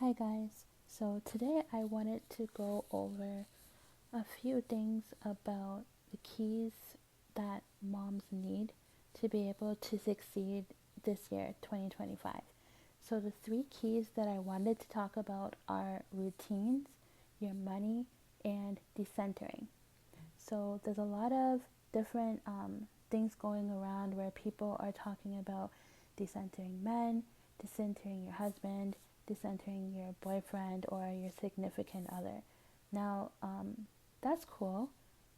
Hi guys. So today I wanted to go over a few things about the keys that moms need to be able to succeed this year, 2025. So the three keys that I wanted to talk about are routines, your money, and decentering. So there's a lot of different things going around where people are talking about decentering men, decentering your husband, decentering your boyfriend or your significant other. Now, that's cool,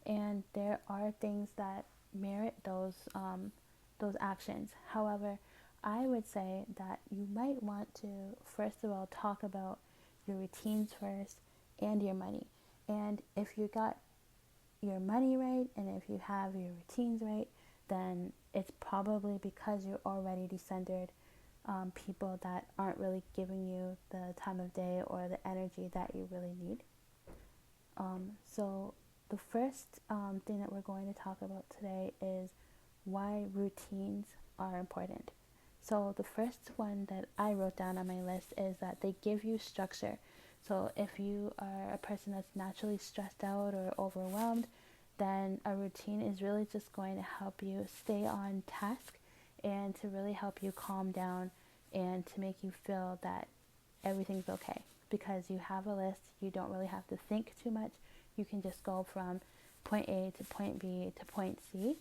and there are things that merit those actions. However, I would say that you might want to first of all talk about your routines first and your money. And if you got your money right and if you have your routines right, then it's probably because you're already decentered people that aren't really giving you the time of day or the energy that you really need. So the first thing that we're going to talk about today is why routines are important. So the first one that I wrote down on my list is that they give you structure. So if you are a person that's naturally stressed out or overwhelmed, then a routine is really just going to help you stay on task and to really help you calm down and to make you feel that everything's okay because you have a list. You don't really have to think too much. You can just go from point A to point B to point C,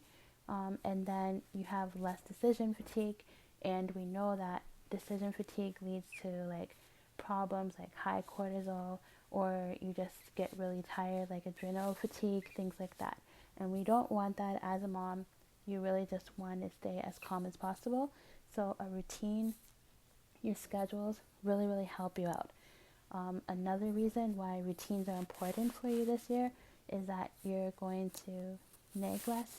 and then you have less decision fatigue. And we know that decision fatigue leads to like problems like high cortisol, or you just get really tired, like adrenal fatigue, things like that. And we don't want that as a mom. You really just want to stay as calm as possible. So a routine, your schedules really help you out. Another reason why routines are important for you this year is that you're going to nag less.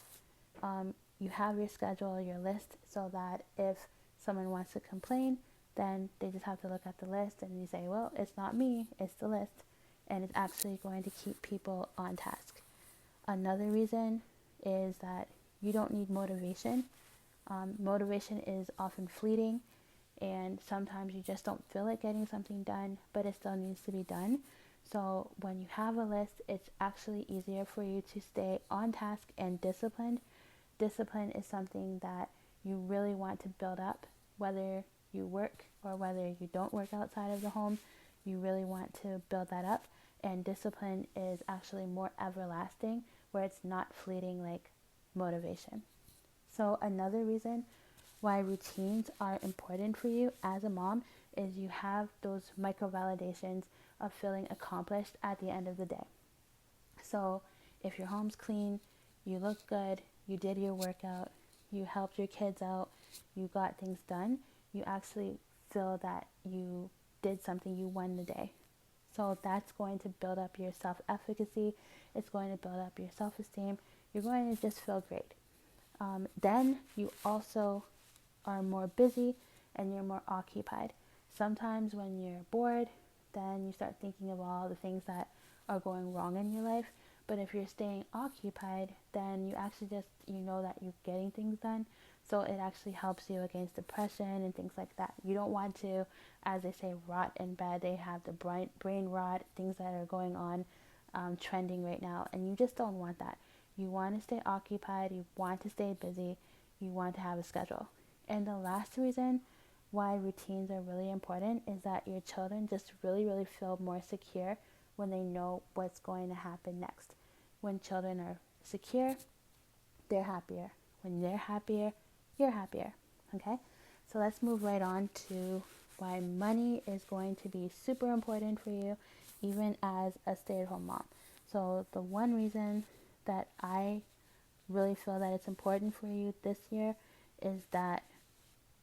You have your schedule, your list, so that if someone wants to complain, then they just have to look at the list and you say, well, it's not me, it's the list. And it's actually going to keep people on task. Another reason is that you don't need motivation. Motivation is often fleeting, and sometimes you just don't feel like getting something done, but it still needs to be done. So when you have a list, it's actually easier for you to stay on task and disciplined. Discipline is something that you really want to build up, whether you work or whether you don't work outside of the home. You really want to build that up, and discipline is actually more everlasting, where it's not fleeting like motivation. So another reason why routines are important for you as a mom is you have those micro validations of feeling accomplished at the end of the day. So if your home's clean, you look good, you did your workout, you helped your kids out, you got things done, you actually feel that you did something, you won the day. So that's going to build up your self-efficacy, it's going to build up your self-esteem, you're going to just feel great. Then you also are more busy and you're more occupied. Sometimes when you're bored, then you start thinking of all the things that are going wrong in your life. But if you're staying occupied, then you actually just, you know that you're getting things done. So it actually helps you against depression and things like that. You don't want to, as they say, rot in bed. They have the brain rot, things that are going on, trending right now. And you just don't want that. You want to stay occupied. You want to stay busy. You want to have a schedule. And the last reason why routines are really important is that your children just really feel more secure when they know what's going to happen next. When children are secure, they're happier. When they're happier, you're happier. Okay? So let's move right on to why money is going to be super important for you, even as a stay-at-home mom. So the one reason that I really feel that it's important for you this year is that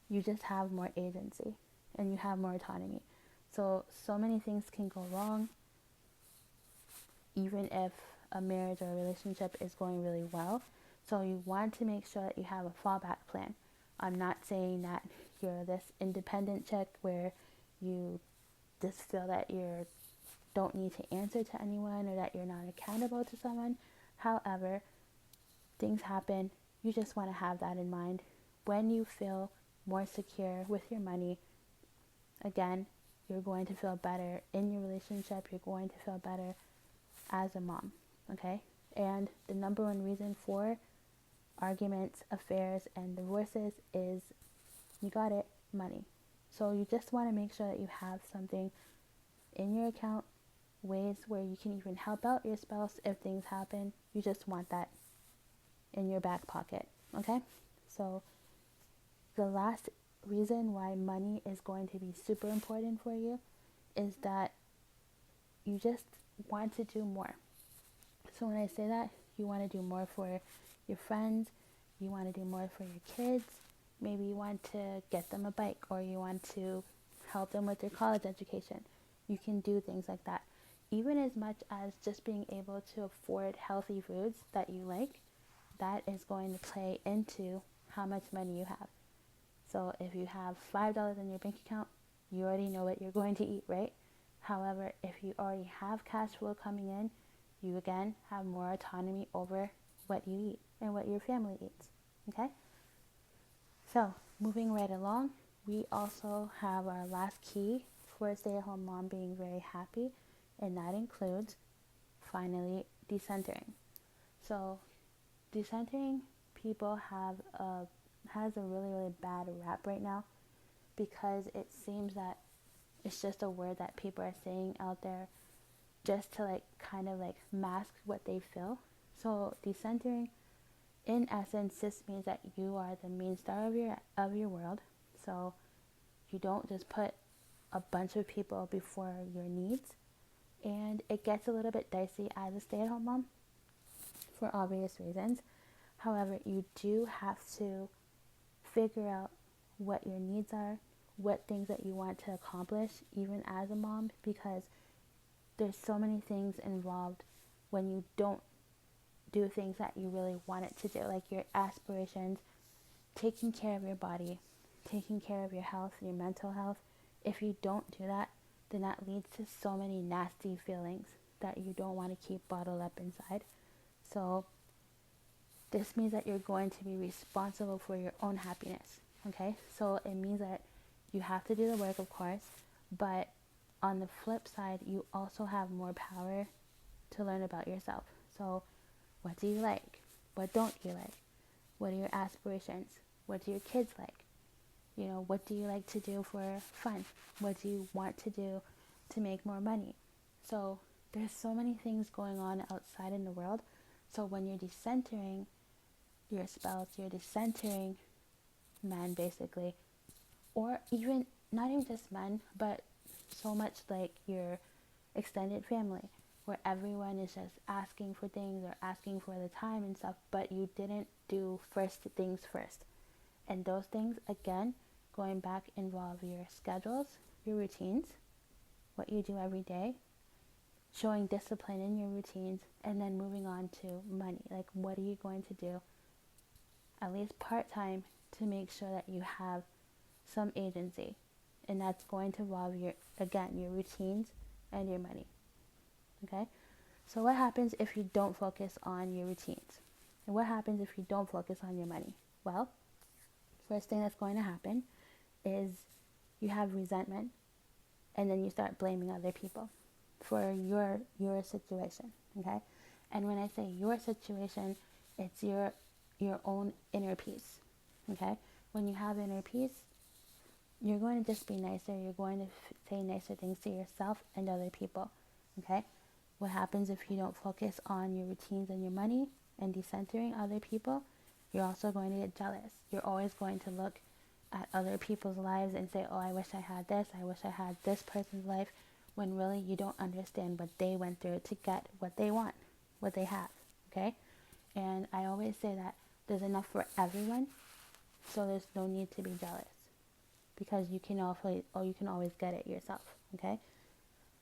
you just have more agency and you have more autonomy. So many things can go wrong, even if a marriage or a relationship is going really well. So you want to make sure that you have a fallback plan. I'm not saying that you're this independent chick where you just feel that you don't need to answer to anyone or that you're not accountable to someone. However, things happen. You just want to have that in mind. When you feel more secure with your money, again, you're going to feel better in your relationship, you're going to feel better as a mom, okay? And the number one reason for arguments, affairs, and divorces is, you got it, money. So you just want to make sure that you have something in your account, ways where you can even help out your spouse if things happen. You just want that in your back pocket, okay? So the last reason why money is going to be super important for you is that you just want to do more. So when I say that, you want to do more for your friends, you want to do more for your kids, maybe you want to get them a bike, or you want to help them with their college education. You can do things like that. Even as much as just being able to afford healthy foods that you like, that is going to play into how much money you have. So if you have $5 in your bank account, you already know what you're going to eat, right? However, if you already have cash flow coming in, you again have more autonomy over what you eat and what your family eats, okay? So moving right along, we also have our last key for a stay-at-home mom being very happy, and that includes, finally, decentering. So decentering people has a really bad rap right now, because it seems that it's just a word that people are saying out there just to like kind of like mask what they feel. So decentering, in essence, just means that you are the main star of your world. So you don't just put a bunch of people before your needs. And it gets a little bit dicey as a stay-at-home mom for obvious reasons. However, you do have to figure out what your needs are, what things that you want to accomplish even as a mom, because there's so many things involved when you don't do things that you really want it to do, like your aspirations, taking care of your body, taking care of your health, your mental health. If you don't do that, then that leads to so many nasty feelings that you don't want to keep bottled up inside. So this means that you're going to be responsible for your own happiness, okay? So it means that you have to do the work, of course, but on the flip side, you also have more power to learn about yourself. So what do you like? What don't you like? What are your aspirations? What do your kids like? You know, what do you like to do for fun? What do you want to do to make more money? So there's so many things going on outside in the world. So when you're decentering your spouse, you're decentering men basically, or even not even just men, but so much like your extended family, where everyone is just asking for things or asking for the time and stuff, but you didn't do first things first. And those things, again, going back, involve your schedules, your routines, what you do every day, showing discipline in your routines, and then moving on to money. Like, what are you going to do, at least part-time, to make sure that you have some agency? And that's going to involve your routines and your money. Okay? So what happens if you don't focus on your routines? And what happens if you don't focus on your money? Well, first thing that's going to happen is you have resentment, and then you start blaming other people for your situation, okay? And when I say your situation, it's your own inner peace, okay? When you have inner peace, you're going to just be nicer. You're going to say nicer things to yourself and other people, okay? What happens if you don't focus on your routines and your money and decentering other people? You're also going to get jealous. You're always going to look at other people's lives and say, oh, I wish I had this. I wish I had this person's life, when really you don't understand what they went through to get what they want, what they have, okay? And I always say that there's enough for everyone, so there's no need to be jealous, because you can always get it yourself, okay?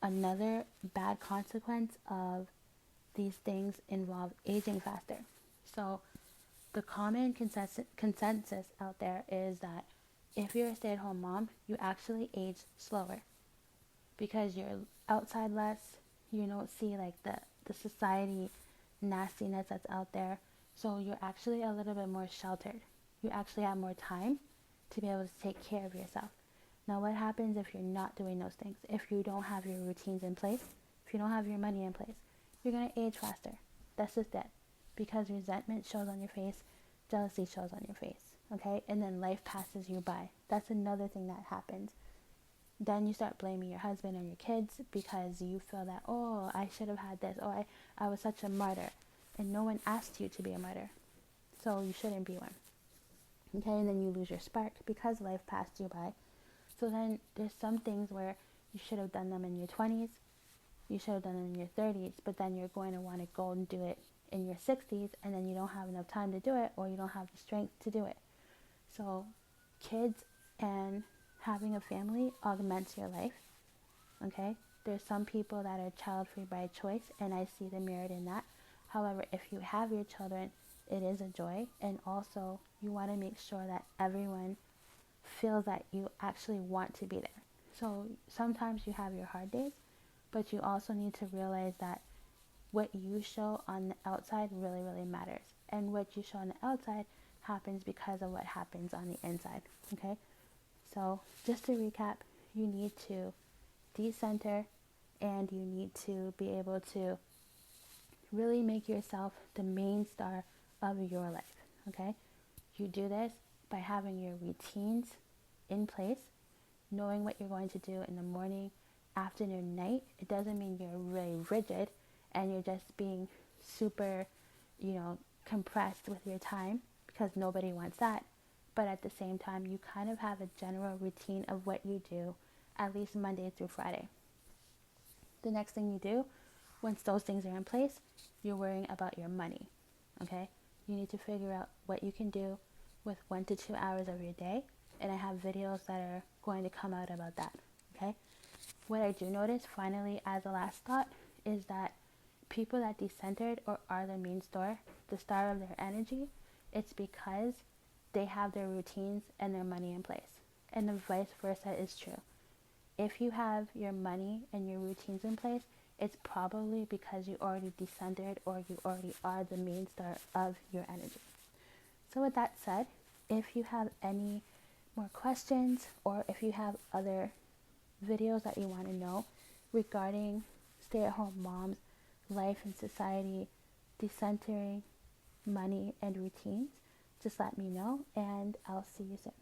Another bad consequence of these things involve aging faster. So the common consensus out there is that if you're a stay-at-home mom, you actually age slower, because you're outside less, you don't see like the society nastiness that's out there, so you're actually a little bit more sheltered. You actually have more time to be able to take care of yourself. Now, what happens if you're not doing those things? If you don't have your routines in place, if you don't have your money in place, you're going to age faster. That's just it. Because resentment shows on your face, jealousy shows on your face, okay? And then life passes you by. That's another thing that happens. Then you start blaming your husband or your kids because you feel that, oh, I should have had this. Oh, I was such a martyr. And no one asked you to be a martyr. So you shouldn't be one. Okay, and then you lose your spark because life passed you by. So then there's some things where you should have done them in your 20s, you should have done them in your 30s, but then you're going to want to go and do it in your 60s, and then you don't have enough time to do it, or you don't have the strength to do it. So kids and having a family augments your life, okay? There's some people that are child-free by choice, and I see the merit in that. However, if you have your children, it is a joy, and also you want to make sure that everyone feels that you actually want to be there. So sometimes you have your hard days, but you also need to realize that what you show on the outside really, really matters. And what you show on the outside happens because of what happens on the inside, okay? So just to recap, you need to decenter, and you need to be able to really make yourself the main star of your life, okay? You do this by having your routines in place, knowing what you're going to do in the morning, afternoon, night. It doesn't mean you're really rigid and you're just being super, compressed with your time, because nobody wants that. But at the same time, you kind of have a general routine of what you do, at least Monday through Friday. The next thing you do, once those things are in place, you're worrying about your money, okay? You need to figure out what you can do with 1 to 2 hours of your day, and I have videos that are going to come out about that, okay? What I do notice, finally, as a last thought, is that people that decentered or are the main star, the star of their energy, it's because they have their routines and their money in place. And the vice versa is true. If you have your money and your routines in place, it's probably because you already decentered or you already are the main star of your energy. So with that said, if you have any more questions, or if you have other videos that you want to know regarding stay-at-home moms, life in society, decentering, money, and routines, just let me know, and I'll see you soon.